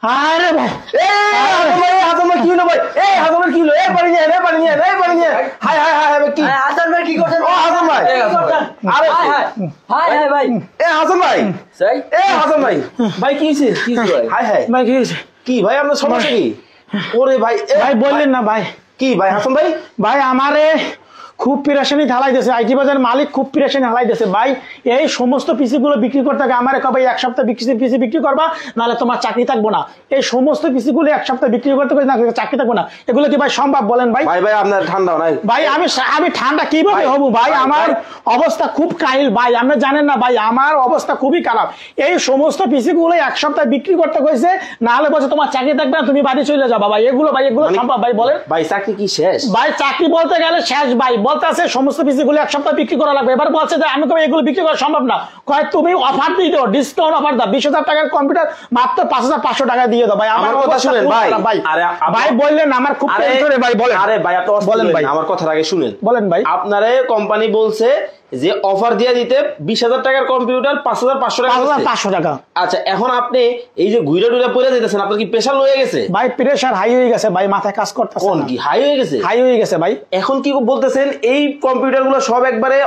আরে ভাই হাসান ভাই কি হলো ভাই? হাসান ভাই কি হলো? পানি নিয়ে পানি নিয়ে। হাই হাই হাই কি হাসান ভাই কি করছেন? ও হাসান ভাই, আরে হাই হাই ভাই। হাসান ভাই, হাসান ভাই, ভাই কি হয়েছে? কি ভাই? হাই হাই ভাই কি হয়েছে? কি ভাই আপনার সমস্যা কি? ওরে ভাই ভাই বললেন না ভাই। কি ভাই হাসান ভাই? ভাই আমারে খুব পেরেশানি ঢালাই দিয়েছে, আইটি বাজার মালিক খুব পেরেশানি ঢালাই দিয়েছে ভাই। এই সমস্ত পিসি গুলো বিক্রি করতে হবে আমার কবে এক সপ্তাহ পিসি বিক্রি করবা, নাহলে তোমার চাকরি থাকবো না। এই সমস্ত পিসি গুলো এক সপ্তাহ বিক্রি করতে হবে না, চাকরি থাকবো না। এগুলো কি ভাই সম্ভব বলেন ভাই? ভাই ভাই আপনার ঠান্ডা নাই ভাই? আমি ঠান্ডা কিভাবে হবো ভাই? আমার অবস্থা খুব কাহিল ভাই, আপনি জানেন না ভাই, আমার অবস্থা খুবই খারাপ। এই সমস্ত পিসি গুলো এক সপ্তাহ বিক্রি করতে হয়েছে, নাহলে বলছে তোমার চাকরি থাকবে না, তুমি বাড়ি চলে যাবা ভাই। এগুলো সম্ভব ভাই বলেন? ভাই চাকরি কি শেষ? ভাই চাকরি বলতে গেলে শেষ ভাই, বলতে আছে সমস্ত পিসি গুলো এক সপ্তাহ বিক্রি করা লাগবে। এবার বলছে যে আমি কবে এগুলো বিক্রি করা সম্ভব না, কয় তুমি অফার দিয়ে দাও, ডিসকাউন্ট অফার দাও, 20,000 টাকার কম্পিউটার মাত্র 5,500 টাকা দিয়ে দাও ভাই। আমার কথা শুনেন ভাই। ভাই বললেন আমার খুব টেনশন ভাই, বলেন। আরে ভাই আপনি বলেন ভাই, আমার কথার আগে শুনেন। বলেন ভাই। আপনারে কোম্পানি বলছে যে অফার দিয়ে দিতে 20,000 টাকার কম্পিউটার 5,500 টাকা। 5,500 টাকা। আচ্ছা এখন আপনি এই যে ঘুরে ঘুরে পড়ে যেতেছেন, আপনার কি প্রেশার হয়ে গেছে? ভাই প্রেশার হাই হয়ে গেছে ভাই, মাথায় কাজ করতেছে। কোন কি হাই হয়ে গেছে? হাই হয়ে গেছে ভাই। এখন কি বলতেছেন এই কম্পিউটার গুলো সব একবারে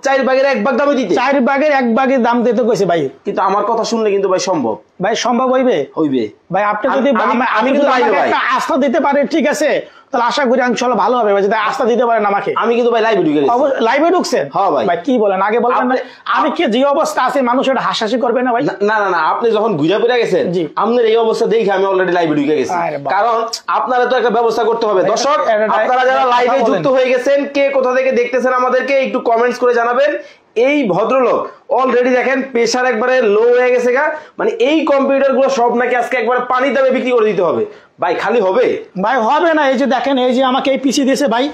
4 ভাগের 1 ভাগ দামে দিতে? 4 ভাগের 1 ভাগের দাম দিতে কইছে ভাই। কিন্তু আমার কথা শুনলে কিন্তু ভাই সম্ভব। ভাই সম্ভব হইবে? হইবে ভাই। আপনি যদি আমি কিন্তু একটা আস্থা দিতে পারেন, ঠিক আছে, তাহলে আশা করি ইনশাআল্লাহ ভালো হবে ভাই, যদি আস্থা দিতে পারেন আমাকে। আমি কিন্তু ভাই লাইভে ঢুকে গেছি। লাইভে ঢুকছেন? হ্যাঁ ভাই। ভাই কি বলেন আগে বলবেন ভাই? আমি কি যে অবস্থা আছে মানুষ এটা হাসাহাসি করবে না ভাই? না না না, আপনি যখন ঘুরে পড়ে গেছেন, আপনার এই অবস্থা দেখে আমি অলরেডি লাইভে ঢুকে গেছি। কারণ আপনারা তো একটা ব্যবস্থা করতে হবে। দর্শক আপনারা যারা লাইভে যুক্ত হয়ে গেছেন, কে কোথা থেকে দেখতেছেন আমাদেরকে একটু কমেন্টস করে জানাবেন। এই ভদ্রলোক অলরেডি দেখেন প্রেসার একবারে লো হয়ে গেছে গা, মানে এই কম্পিউটার গুলো সব নাকি আজকে একবারে পানির দামে বিক্রি করে দিতে হবে। ভাই খালি হবে? ভাই হবে না। এই যে দেখেন, এই যে আমাকে এই পিসি দিয়েছে ভাই,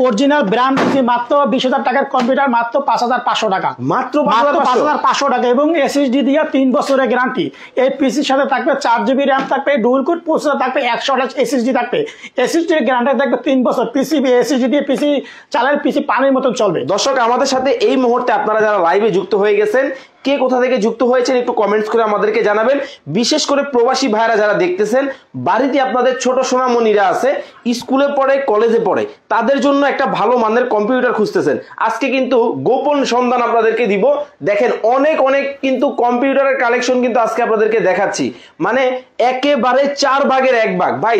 অরিজিনাল ব্র্যান্ড পিসি, মাত্র 20,000 টাকার কম্পিউটার, মাত্র 5,500 টাকা। মাত্র 5,500 টাকা, এবং এসএসডি দিয়ে 3 বছরের গ্যারান্টি। এই পিসির সাথে থাকবে 4 জিবি র্যাম থাকবে, ডুয়াল কোর প্রসেসর থাকবে, 128 এসএসডি থাকবে। এসএসডি এর গ্যারান্টি থাকবে 3 বছর। পিসি এসএসডি দিয়ে পিসি চালালে পিসি পানির মতন চলবে। দর্শক আমাদের সাথে এই মুহূর্তে আপনারা যারা লাইভে যুক্ত হয়ে গেছেন, কে কোথা থেকে যুক্ত হয়েছেন একটু কমেন্টস করে আমাদেরকে জানাবেন। বিশেষ করে প্রবাসী ভাইরা যারা দেখতেছেন, বাড়িতে আপনাদের ছোট সোনামণিরা আছে, স্কুলে পড়ে, কলেজে পড়ে, তাদের জন্য একটা ভালো মানের কম্পিউটার খুঁজতেছেন, আজকে কিন্তু গোপন সন্ধান আপনাদেরকে দিব। দেখেন অনেক অনেক কিন্তু কম্পিউটারের কালেকশন কিন্তু আজকে আপনাদেরকে দেখাচ্ছি, মানে একেবারে 4 ভাগের 1 ভাগ। ভাই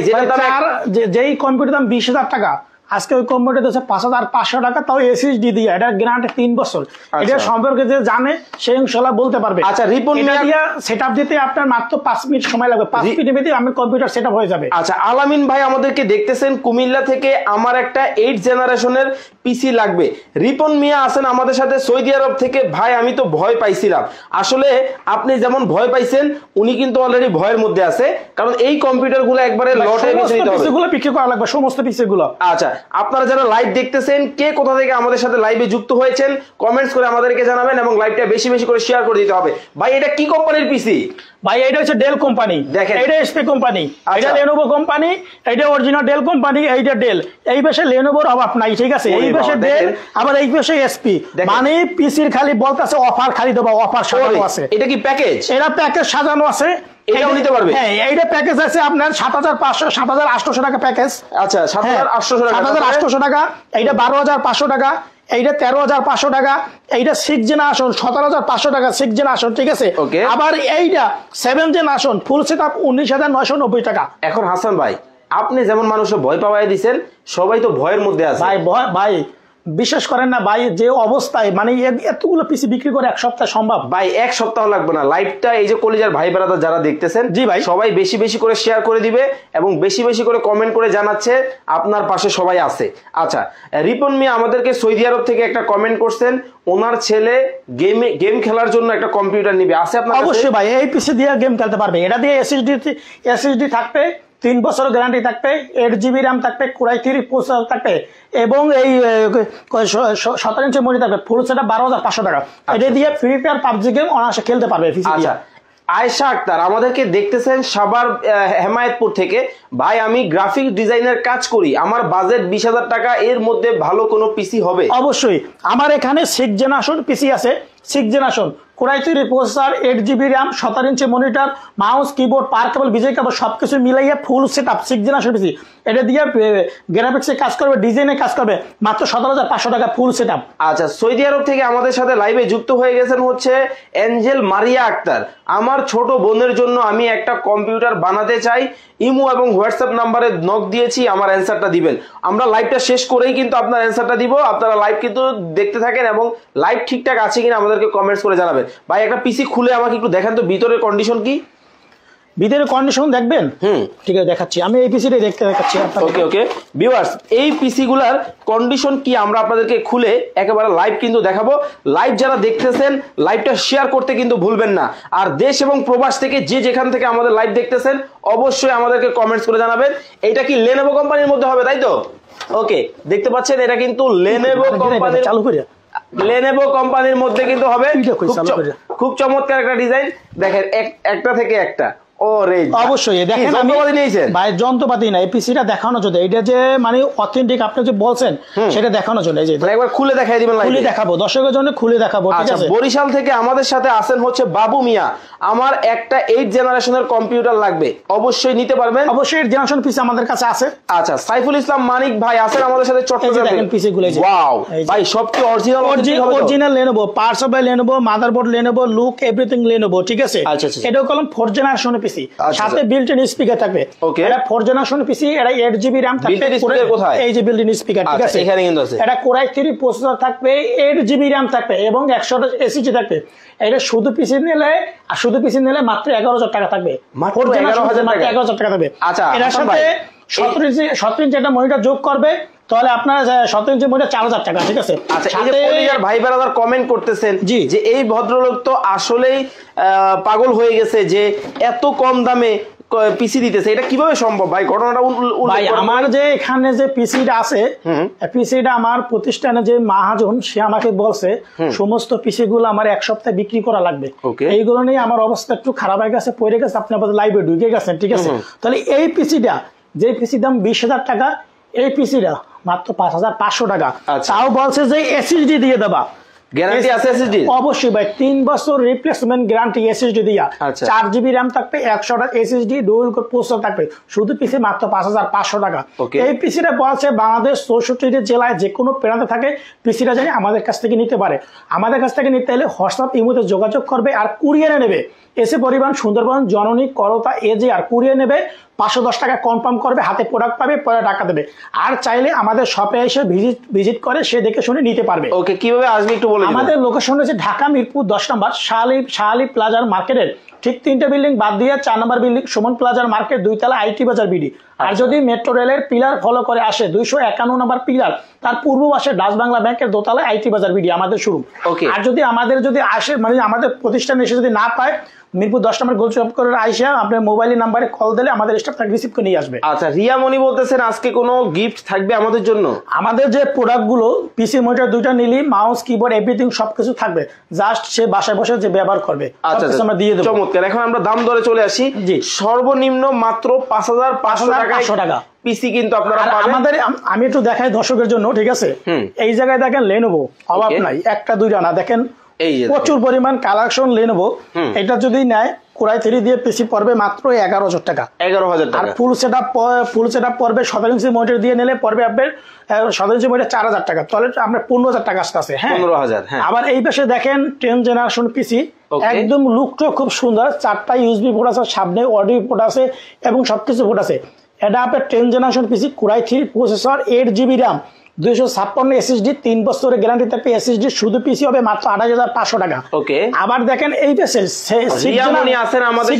যেই কম্পিউটার দাম 20,000 টাকা, আজকে ওই কম্পিউটার দিচ্ছে 5,500 টাকা, তাও এসএসডি দিয়ে। এটা গ্যারান্টি 3 বছর। এটা সম্পর্কে যে জানে সে ইনশাআল্লাহ বলতে পারবে। আচ্ছা রিপন মিয়া সেটআপ দিতে আপনার মাত্র 5 মিনিট সময় লাগবে। 5 মিনিটের মধ্যে আমি কম্পিউটার সেটআপ হয়ে যাবে। আচ্ছা আলামিন ভাই আমাদেরকে দেখতেছেন কুমিল্লা থেকে, আমার একটা 8 জেনারেশনের পিসি লাগবে। রিপন মিয়া আছেন আমাদের সাথে সৌদি আরব থেকে। ভাই আমি তো ভয় পাইছিলাম, আসলে আপনি যেমন ভয় পাইছেন উনি কিন্তু অলরেডি ভয়ের মধ্যে আছে, কারণ এই কম্পিউটার গুলো একবারে লটে বেশি দিতে হবে, পিসিগুলো বিক্রি করা লাগবে, সমস্ত পিসিগুলো। আচ্ছা আপনারা যারা লাইভ দেখতেছেন, কে কোথা থেকে আমাদের সাথে লাইভে যুক্ত হয়েছেন কমেন্টস করে আমাদেরকে জানাবেন, এবং লাইভটা বেশি বেশি করে শেয়ার করে দিতে হবে। ভাই এটা কি কোম্পানির পিসি? ভাই এটা হচ্ছে ডেল কোম্পানি। দেখেন এটা এসপি কোম্পানি, এটা লেনোভো কোম্পানি, এটা অরিজিনাল ডেল কোম্পানি, এইটা ডেল। এই পাশে লেনোভোর অভাব নাই, ঠিক আছে, এই পাশে ডেল, আবার এই পাশে এসপি। মানে পিসির খালি বলতাছে অফার, খালি দেবো অফার সাজানো আছে। এটা কি প্যাকেজ? এটা প্যাকেজ সাজানো আছে, এটাও নিতে পারবে। হ্যাঁ এইটা প্যাকেজ আছে আপনার 7,500 7,800 টাকা প্যাকেজ। আচ্ছা 7,800 টাকা, 7,800 টাকা। এইটা 12,500 টাকা, এইটা 13,500 টাকা, এইটা 6 জেনারেশন 17,500 টাকা 6 জেনারেশন, ঠিক আছে। আবার এইটা 7 জেনারেশন ফুল সেটআপ 19,990 টাকা। এখন হাসান ভাই আপনি যেমন মানুষের ভয় পাওয়াই দিচ্ছেন, সবাই তো ভয়ের মধ্যে আছে ভাই। ভাই বিশ্বাস করেন না ভাই, যে অবস্থায় মানে এতগুলো পিসি বিক্রি করে 1 সপ্তাহ সম্ভব? ভাই 1 সপ্তাহ লাগবে না। লাইভটা এই যে কলিজার ভাই ব্রাদার যারা দেখতেছেন, জি ভাই, সবাই বেশি বেশি করে শেয়ার করে দিবে এবং বেশি বেশি করে কমেন্ট করে জানাচ্ছে আপনার পাশে সবাই আছে। আচ্ছা রিপন মিয়া আমাদেরকে সৌদি আরব থেকে একটা কমেন্ট করছেন, ওনার ছেলে গেম খেলার জন্য একটা কম্পিউটার নিবে, আছে আপনার? অবশ্যই ভাই, এই পিসি দিয়ে গেম খেলতে পারবে। এটা দিয়ে এসএসডি থাকবে, 3 বছর গ্যারান্টি থাকবে, 8 জিবি র্যাম থাকবে, কোরাই 3 প্রসেসর থাকবে, এবং এই 17 ইঞ্চি মনিটর থাকবে। ফুল সেটআপ 12,500 টাকা। এটা দিয়ে ফ্রি ফায়ার পাবজি গেম অনায়াসে খেলতে পারবে। আচ্ছা আয়েশা আক্তার আমাদেরকে দেখতেছেন সাভার হেমায়েতপুর থেকে। ভাই আমি গ্রাফিক ডিজাইনের কাজ করি, আমার বাজেট 20,000 টাকা, এর মধ্যে ভালো কোনো পিসি হবে? অবশ্যই, আমার এখানে 6 জেনারেশন পিসি আছে। 6 generation core i 3 processor, 8GB RAM, 17 inch monitor, mouse, keyboard, পাওয়ার কেবল, বিজয় কেবল সবকিছু মিলাইয়া ফুল সেটআপ 6 জেনারেশন পিসি। এটা দিয়ে গ্রাফিক্সে কাজ করবে, ডিজাইনে কাজ করবে, মাত্র 17,500 টাকা ফুল সেটআপ। আচ্ছা, সৌদি আরব থেকে আমাদের সাথে লাইভে যুক্ত হয়ে গেছেন হচ্ছে এঞ্জেল মারিয়া আক্তার। আমার ছোট বোনের জন্য আমি একটা কম্পিউটার বানাতে চাই, ইমো এবং হোয়াটসঅ্যাপ নাম্বারে নক দিয়েছি, আমার অ্যান্সারটা দিবেন। আমরা লাইভটা শেষ করেই কিন্তু আপনার অ্যান্সারটা দিব। আপনারা লাইভ কিন্তু দেখতে থাকেন এবং লাইভ ঠিকঠাক আছে কিনা আমাদেরকে কমেন্টস করে জানাবেন। ভাই একটা পিসি খুলে আমাকে একটু দেখান তো ভিতরের কন্ডিশন কি। ভিতরের কন্ডিশন দেখবেন? ঠিক আছে, দেখাচ্ছি। আমি এই পিসিটাই দেখাচ্ছি আপনাদের। ওকে ওকে ভিউয়ার্স, এই পিসি গুলার কন্ডিশন কি আমরা আপনাদেরকে খুলে একেবারে লাইভ কিন্তু দেখাবো। লাইভ যারা দেখতেছেন লাইভটা শেয়ার করতে কিন্তু ভুলবেন না। আর দেশ এবং প্রবাস থেকে যে যেখান থেকে আমাদের লাইভ দেখতেছেন অবশ্যই আমাদেরকে কমেন্টস করে জানাবেন। এটা কি লেনোভো কোম্পানির মধ্যে হবে, তাই তো? ওকে, দেখতে পাচ্ছেন এটা কিন্তু লেনোভো কোম্পানির, চালু করে লেনোভো কোম্পানির মধ্যে কিন্তু হবে। খুব চমৎকার একটা ডিজাইন, দেখেন একটা থেকে একটা। অবশ্যই দেখেন, ভাই যন্ত্রপাতি না, এই পিসিটা দেখানোর জন্য, এটা যে মানে অথেন্টিক আপনি যে বলছেন সেটা দেখানোর জন্য। এই যে একবার খুলে দেখাই দিবেন, খুলে দেখাবো দর্শকের জন্য, খুলে দেখাবো। ঠিক আছে, বরিশাল থেকে আমাদের সাথে আছেন হচ্ছে বাবু মিয়া। আমার একটা 8 জেনারেশনের কম্পিউটার লাগবে, অবশ্যই নিতে পারবেন। অবশ্যই 8 জেনারেশন পিসি আমাদের কাছে আছে। আচ্ছা, সাইফুল ইসলাম মানিক ভাই আছেন আমাদের সাথে চট্টগ্রামে। দেখেন পিসি গুলো, ওয়াও ভাই, সব কি original Lenovo, parts of Lenovo, motherboard Lenovo, look everything Lenovo. ঠিক আছে, এটাও কলম 4 জেনারেশনের পিসি, সাথে বিল্ট ইন স্পিকার থাকবে। এটা 4 জেনারেশন পিসি, এটা 8GB RAM থাকবে। এই যে বিল্ট ইন স্পিকার, ঠিক আছে, এখানে কিন্তু আছে। এটা কোরাই 3 প্রসেসর থাকবে, 8GB RAM থাকবে এবং 100 SSD থাকবে। এটা শুধু পিসি নিলে মাত্র 11,000 টাকা থাকবে। মাত্র 11,000 টাকা থাকবে। আচ্ছা, এর সাথে 17 ইঞ্চি একটা মনিটর যোগ করবে, তাহলে আপনার 17 ইঞ্চি মনিটর 4,000 টাকা। ঠিক আছে, ভাই বেরাদার কমেন্ট করতেছেন যে এই ভদ্রলোক তো আসলেই পাগল হয়ে গেছে যে এত কম দামে পিসি দিতেছে, এটা কিভাবে সম্ভব ভাই? ঘটনাটা ভাই, আমার যে এখানে যে পিসিটা আছে, পিসিটা আমার প্রতিষ্ঠানে যে মাহাজন, সে আমাকে বলছে সমস্ত পিসি গুলো আমার 1 সপ্তাহে বিক্রি করা লাগবে। এইগুলো নিয়ে আমার অবস্থা একটু খারাপ হয়ে গেছে, পড়ে গেছে, আপনি আমাদের লাইভে ঢুকে গেছেন। ঠিক আছে, তাহলে এই পিসিটা, যে পিসির দাম 20,000 টাকা, এই পিসিটা মাত্র 5,500 টাকা। তাও বলছে যে এসএসডি দিয়ে দেবা। গ্যারান্টি আছে এসএসডি? অবশ্যই ভাই, 3 বছর রিপ্লেসমেন্ট গ্যারান্টি এসএসডি দিয়া। 4GB RAM থাকবে, 100টা এসএসডি, ডুয়াল কোর প্রসেসর থাকবে। শুধু পিসি মাত্র 5,500 টাকা। এই পিসিটা বলছে বাংলাদেশ 64 জেলায় যে কোনো প্রান্তে থাকে পিসিটা জানি আমাদের কাছ থেকে নিতে পারে। আমাদের কাছ থেকে নিতে হলে হোয়াটসঅ্যাপ ইমোতে যোগাযোগ করবে আর কুরিয়ারে নেবে। এসে পরিবহন সুন্দরবন, জননী, করতা, এজে আর কুরিয়ার নেবে। 510 টাকা কনফার্ম করবে, হাতে প্রোডাক্ট পাবে, পরে টাকা দেবে। আর চাইলে আমাদের শপে এসে ভিজিট করে সে দেখে শুনে নিতে পারবে। ওকে, কিভাবে আসবে একটু বলে দিন। আমাদের লোকেশন হচ্ছে ঢাকা মিরপুর 10 নম্বর শাহালি প্লাজার মার্কেটের ঠিক 3টে বিল্ডিং বাদ দিয়ে 4 নম্বর বিল্ডিং সুমন প্লাজার মার্কেট, 2 তলা আইটি বাজার বিডি। আর যদি মেট্রো রেলের পিলার ফলো করে আসে 251 নম্বর পিলার, তার পূর্ব পাশে ডাচ বাংলা ব্যাংকের দোতলায় আইটি বাজার বিডি আমাদের শুরু। আর যদি আসে মানে আমাদের প্রতিষ্ঠানে এসে যদি না পায়, মিরপুর 10 নম্বর গোল চপ করে আইসা আপনার মোবাইল নাম্বারে কল দিলে আমাদের স্টাফ তাকে রিসিভ করে নিয়ে আসবে। আচ্ছা, রিয়া মনি বলতেছেন আজকে কোনো গিফট থাকবে আমাদের জন্য? আমাদের যে প্রোডাক্ট গুলো, পিসি মনিটর 2টা নিলি, মাউস, কিবোর্ড, এভরিথিং সবকিছু থাকবে, জাস্ট সে বাসায় বসে যে ব্যবহার করবে। আচ্ছা, আমরা দিয়ে দেব। চমৎকার। এখন আমরা দাম দরে চলে আসি। সর্বনিম্ন মাত্র 5,500 টাকা পিসি কিন্তু আপনারা পাবেন। আমাদের আমি একটু দেখাই দর্শকের জন্য। ঠিক আছে, এই জায়গায় দেখেন লেনোভো, অভাব নাই, একটা দুইটা না, দেখেন প্রচুর পরিমাণ কালেকশন লেনোভো। এটা যদি নেয় কোরাই 3 দিয়ে পিসি পড়বে মাত্র 11,000 টাকা। 11,000 টাকা। আর ফুল সেটআপ পড়বে 17 ইঞ্চি মনিটর দিয়ে নিলে পড়বে আপনার 17 ইঞ্চি মনিটর 4,000 টাকা। তাহলে আপনার 15,000 টাকা আসতে। হ্যাঁ, 15,000। আবার এই পাশে দেখেন 10 জেনারেশন পিসি, একদম লুকটা খুব সুন্দর। 4টা ইউএসবি পোর্ট আছে, সামনে অডিও পোর্ট আছে এবং সবকিছু পোর্ট আছে। এটা আপনার 10 জেনারেশন পিসি, core i 3 processor, 8GB RAM, 256 SSD, 3 বছরের গ্যারান্টি থাকবে। SSD শুধু পিসি হবে মাত্র 28,500 টাকা। ওকে, আবার দেখেন এই পাশে 6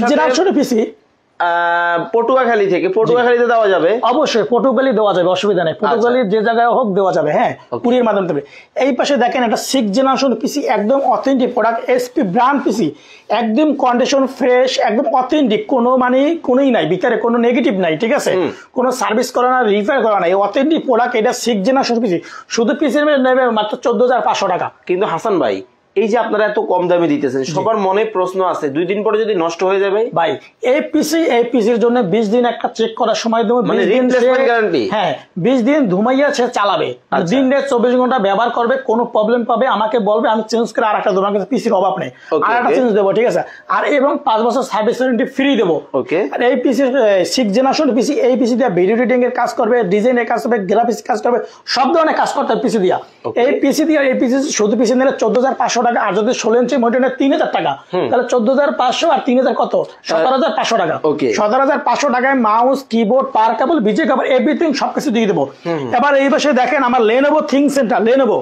জেনারেশন পিসি পটুয়াখালীতে দেওয়া যাবে। অবশ্যই পটুয়াখালী দেওয়া যাবে, অসুবিধা নেই। পটুয়াখালীর যে জায়গায় হোক দেওয়া যাবে। হ্যাঁ, কুরিয়ার মাধ্যমে দেবে। এই পাশে দেখেন একটা 6 জেনারেশন পিসি, একদম অথেন্টিক প্রোডাক্ট, এসপি ব্র্যান্ড পিসি, একদম কন্ডিশন ফ্রেশ, একদম অথেন্টিক, কোনো মানে কোনোই নাই, ভিতরে কোনো নেগেটিভ নাই। ঠিক আছে, কোনো সার্ভিস করা না, রিপেয়ার করা নাই, অথেন্টিক প্রোডাক্ট। এটা 6 জেনারেশন পিসি, শুধু পিসি নেবে মাত্র 14,500 টাকা। কিন্তু হাসান ভাই, এই যে আপনারা এত কম দামে দিতেছেন, সবার মনে প্রশ্ন আছে 2 দিন পরে যদি নষ্ট হয়ে যাবে? ভাই এই পিসির জন্য 20 দিন একটা চেক করার সময় দেবো, মানে রিপ্লেসমেন্ট গ্যারান্টি। হ্যাঁ 20 দিন ঘুমাইয়া সে চালাবে, দিন রাত 24 ঘন্টা ব্যবহার করবে, কোনো প্রবলেম পাবে আমাকে বলবে, আমি চেঞ্জ করে আরেকটা দেবো, আমার কাছে পিসির অভাব নেই, আরেকটা চেঞ্জ দেবো, ঠিক আছে। আর এবং 5 বছর সার্ভিস ওয়ারেন্টি ফ্রি দেবো। ওকে। আর এই পিসি 6 জেনারেশন পিসি, এই পিসি দিয়ে ভিডিও এডিটিং এর কাজ করবে, ডিজাইনের কাজ করবে, গ্রাফিক্স কাজ করবে, সব ধরনের কাজ করতে হবে পিসি দিয়া। এই পিসি দিয়ে এই পিসি শুধু পিসি নিলে 14,500 টাকা, আর যদি 16 ইঞ্চি মনিটর নিলে 3,000 টাকা, তাহলে 14,500 আর 3,000 কত? 17,500 টাকা। 17,500 টাকায় মাউস, কিবোর্ড, পাওয়ার কেবল, বিজে কেবল, এভরিথিং সবকিছু দিয়ে দেবো। এবার এই পাশে দেখেন আমার লেনোভো থিং সেন্টার, লেনোভো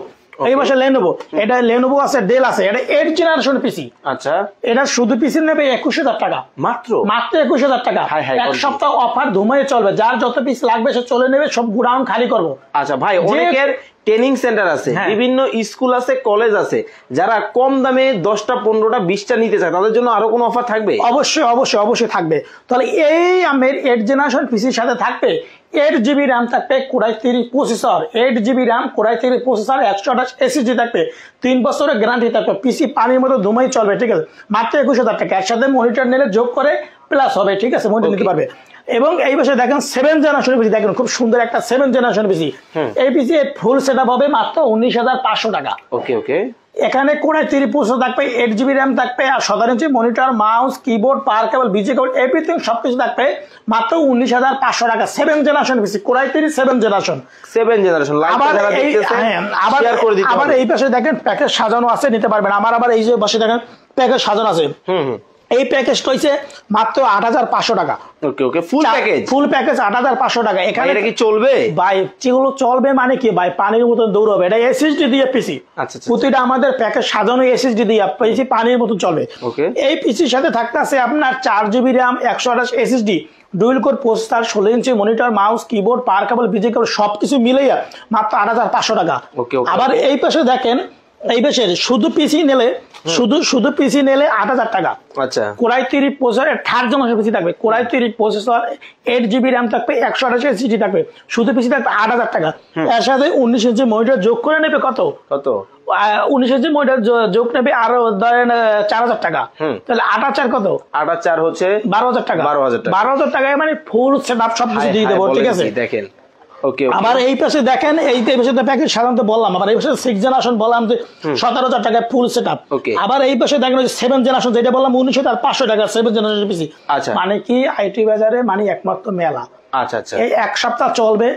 এই পাশে লেনোভো, এটা লেনোভো আছে, ডেল আছে, এটা 8 জেনারেশন পিসি। আচ্ছা, এটা শুধু পিসি নেবে 21,000 টাকা, মাত্র 21,000 টাকা। এক সপ্তাহ অফার ধুমাইয়ে চলবে, যার যত পিস লাগবে সে চলে নেবে, সব গুডাউন খালি করবো। আচ্ছা ভাই, অনেকের ট্রেনিং সেন্টার আছে, বিভিন্ন স্কুল আছে, কলেজ আছে, যারা কম দামে 10টা 15টা 20টা নিতে চায়, তাদের জন্য আরো কোনো অফার থাকবে? অবশ্যই অবশ্যই অবশ্যই থাকবে। তাহলে এই আমের 8 জেনারেশন পিসির সাথে থাকবে 8GB র্যাম থাকবে, core i 3 processor, 8GB RAM, core i 3 processor, 128 SSD থাকবে, 3 বছরের গ্যারান্টি থাকবে, পিসি পানির মতো ধুমাই চলবে, ঠিক আছে, মাত্র 21,000 টাকা। এর সাথে মনিটর নিলে যোগ করে প্লাস হবে, ঠিক আছে, মনিটর নিতে পারবে। এবং এই বছর দেখেন 7 জেনারেশন পিসি, দেখেন খুব সুন্দর একটা 7 জেনারেশন পিসি। এই পিসি ফুল সেটআপ হবে মাত্র 19,500 টাকা। ওকে ওকে। এখানে কোণে 3 প্রসেসর থাকবে, 8GB র্যাম থাকবে, আর 17 ইঞ্চি মনিটর, মাউস, কিবোর্ড, পাওয়ার কেবল, বিজি কেবল, এভরিথিং সবকিছু থাকবে মাত্র 19,500 টাকা। 7 জেনারেশন পিসি, কোরাই 3 7 জেনারেশন। আবার এই পাশে দেখেন প্যাকেজ সাজানো আছে, নিতে পারবেন। আমার আবার এই যে পাশে দেখেন প্যাকেজ সাজানো আছে। এই প্যাকেজটা হইছে মাত্র 8,500 টাকা। ওকে ওকে, ফুল প্যাকেজ, ফুল প্যাকেজ 8,500 টাকা। এখানে এটা কি চলবে ভাই? যেগুলো চলবে মানে কি ভাই, পানির মতন দৌড়বে। এটা এসএসডি দিয়ে পিসি, প্রতিটা আমাদের প্যাকেজ সাজানো এসএসডি দিয়ে পিসি পানির মতন চলবে। এই পিসির সাথে থাকতে আছে আপনার 4GB RAM, 128 SSD, dual core processor, 16 inch monitor, mouse, keyboard, পাওয়ার কেবল, বিজি কেবল সবকিছু মিলিয়ে মাত্র 8,500 টাকা। আবার এই পাশে দেখেন এই পাশে শুধু পিসি নিলে শুধু পিসি নিলে 8,000 টাকা। আচ্ছা, কোরাই 3 প্রসেসর, 3rd জেনারেশন পিসি থাকবে, কোরাই 3 প্রসেসর, 8GB র্যাম থাকবে, 128 SSD থাকবে, শুধু পিসি থাকবে 8,000 টাকা। এর সাথে 19 ইঞ্চি মনিটর যোগ করে নেবে কত 19 ইঞ্চি মনিটর যোগ নেবে আরো ধরেন 4,000 টাকা। তাহলে 8,4 কত? 8,4 হচ্ছে 12,000 টাকা। 12,000 টাকায় মানে ফুল সেটআপ সব কিছু দিয়ে দেবো, ঠিক আছে। দেখেন আবার এই পাশে দেখেন, এই পাশে প্যাকেজ সাধারণত বললাম, আবার এই পাশে 6 জেনারেশন বললাম যে 17,000 টাকায় ফুল সেটআপ। আবার এই পাশে দেখেন 7 জেনারেশন, যেটা বললাম 19,500 টাকা 7 জেনারেশন পিসি। মানে কি আইটি বাজারে মানে একমাত্র মেলা। আচ্ছা আচ্ছা, এই এক সপ্তাহ চলবে।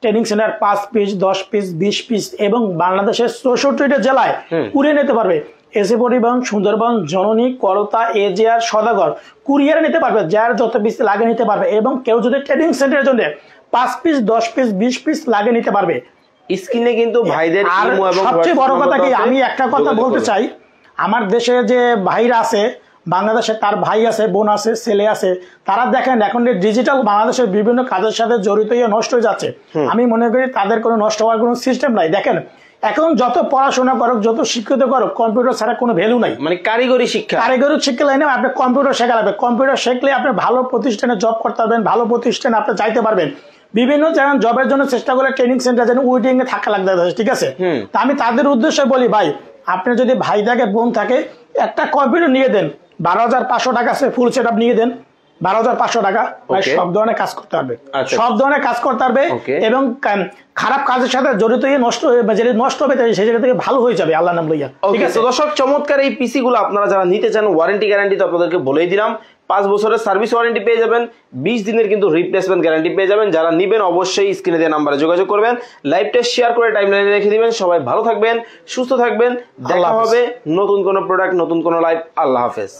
Training centre 5 piece, 10 piece, 20 piece এবং বাংলাদেশের 64টা জেলায় কুরিয়ে নিতে পারবে। এসে পরিবহন, সুন্দরবন, জননী, করতা, এজিআর, সদাগর কুরিয়ারে নিতে পারবে, যার যত পিস লাগে নিতে পারবে। এবং কেউ যদি ট্রেনিং সেন্টারের জন্য 5 পিস, 10 পিস, 20 পিস লাগে নিতে পারবে। স্ক্রিনে কিন্তু ভাইদের সবচেয়ে বড় কথা কি, আমি একটা কথা বলতে চাই, আমার দেশে যে ভাইরা আছে, বাংলাদেশে তার ভাই আছে, বোন আছে, ছেলে আছে, তারা দেখেন এখন ডিজিটাল বাংলাদেশের বিভিন্ন কাজের সাথে জড়িত হয়ে নষ্ট হয়ে যাচ্ছে। আমি মনে করি তাদের কোনো নষ্ট হওয়ার কোনো সিস্টেম নাই। দেখেন এখন যত পড়াশোনা করুক, যত শিক্ষিত করুক, কম্পিউটার ছাড়া কোনো ভ্যালু নাই। মানে কারিগরি শিক্ষা লাইনে আপনি কম্পিউটার শেখা লাগবে। কম্পিউটার শিখলে আপনি ভালো প্রতিষ্ঠানে জব করতে পারবেন, ভালো প্রতিষ্ঠানে আপনি যাইতে পারবেন। বিভিন্ন যেমন জবের জন্য চেষ্টা করে ট্রেনিং সেন্টার যেন ওয়েটিং এ থাকা লাগবে, ঠিক আছে। তা আমি তাদের উদ্দেশ্যে বলি, ভাই আপনি যদি ভাই থাকে, বোন থাকে, একটা কম্পিউটার নিয়ে দেন, 12,500 টাকা আছে, ফুল সেটআপ নিয়ে দেন, 12,500 টাকা। সব ধরনের কাজ করতে পারবে, সব ধরনের কাজ করতে পারবে। এবং খারাপ কাজের সাথে জড়িত হয়ে নষ্ট হবে সেই জায়গা থেকে ভালো হয়ে যাবে, আল্লাহ নাম লইয়া। ঠিক আছে দর্শক, চমৎকার এই পিসি গুলো আপনারা যারা নিতে চান, ওয়ারেন্টি গ্যারান্টি তো আপনাদেরকে বলেই দিলাম। 5 বছরের সার্ভিস ওয়ারেন্টি পেয়ে যাবেন, 20 দিনের কিন্তু রিপ্লেসমেন্ট গ্যারান্টি পেয়ে যাবেন। যারা নিবেন অবশ্যই স্ক্রিনে দেওয়া নাম্বারে যোগাযোগ করবেন, লাইভটা শেয়ার করে টাইমলাইনে রেখে দিবেন। সবাই ভালো থাকবেন, সুস্থ থাকবেন, দেখা হবে নতুন কোনো প্রোডাক্ট, নতুন কোনো লাইভ। আল্লাহ হাফেজ।